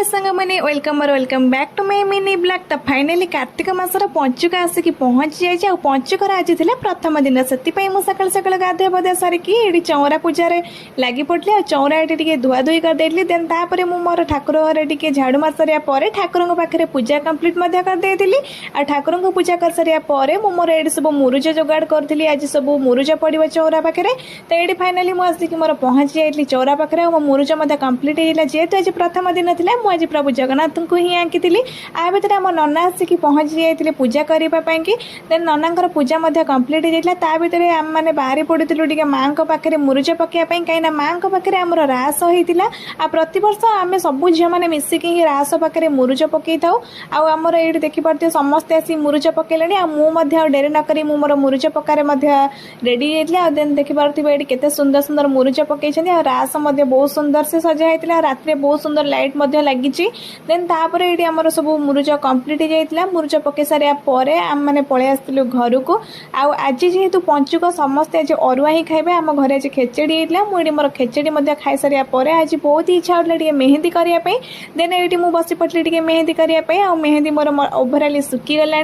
Hello सांग मैंने welcome back to my mini blog. तो फाइनाली कार्तिक मासर पंचुक आसिक पहुँची जाइए। पंचुकर आज था प्रथम दिन से सकाल सकाल गाधुआ पाधुआ सारिकी ये चौरा पूजार लगी पड़ी आ चौरा ये धुआ धुई करदेली। देन तापर मु मोर ठाकुर घर टे झाड़ू मार सारा ठाकुर पाखे पूजा कम्प्लीट करदेली। आ ठाकुर को पूजा कर सारापर मु मोर ये सब मुरुज जोगाड़ करी। आज सब मुरुज पड़ो चौरा पाखे। तो ये फाइनाली मुझे मोर पहुँची जाइली चौरा पाखे। मो मुरुज कम्प्लीट होगा जेहेतु आज प्रथम दिन था मुझे प्रभु जगन्नाथ को ही आंकी आ भर आम नना आसिक पहुँची जाते पूजा करने की। देन नना पूजा कम्प्लीट होता ता भर आम मैंने बाहरी पड़ूलु टे माँ पाखे मुरुज पकाइवाई कहीं माँ पाखे आमर रास होता। आ प्रतिवर्ष आम सब झील मैंने मिसिक ही रास पाखे मुरुज पकई था। आमर ये देखिपे समस्ते आसी मुरुज पकईले। आ डेरी नक मोर मुरुज पकारे रेडी होता। देन देखिपे ये केते सुंदर सुंदर मुरुज पकई रास बहुत सुंदर से सजा होता। रात में बहुत सुंदर लाइट लगी। देन तापर ये आमर सब मुरुज कम्प्लीट होता। मुरुज पकई सारापर आम मैंने पलि आसलु घर को। आज जेहेतु पंचुक समस्ते आज अरुआ ही खाइबे आम घर आज खेचेड़ी होता। मुझे मोर खेचेड़ी खाई सारापर आज बहुत ही इच्छा होता है मेहंदी करने। देन ये मुझे बसी पड़ी टे मेहंदी करने। मेहंदी मोर ओभराली सुखीगला।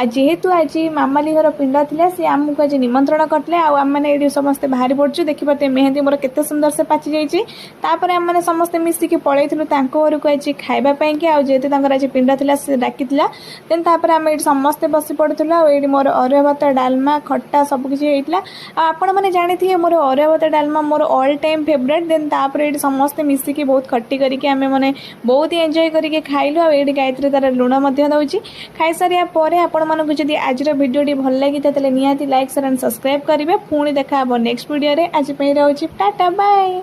जेहेतु आज मामाली घर पिंड था सी आमको आज निमंत्रण करते। आम मैंने ये समस्ते बाहरी पड़चु देखिपे मेहंदी मोर केते सुंदर से पाची जाइए। आम मैंने समस्ते मिसिक पलैलु घर को आज खावाई कि जेहेतु आज पिंड था से डाकी। देन तापर आम ये समस्ते बसी पड़ूला। ये मोर अरुआ भात डालमा खट्टा सबकि होता। आपण मैंने जानी थे मोर अरुआ भात Dalma more all time favourite. Then तापर ये समस्ते मिसिक बहुत खट्टी करके आम मैंने बहुत ही एंजॉय करके खाइलु। ये गायत्री तार लुण दौर खाई सारापर आपण मानक जब आज भिडियो भल लगी तो निहाती लाइक शेयर एंड सब्सक्राइब करेंगे। पुणी देखा नेक्स्ट वीडियो आज रोचे टाटा बाय।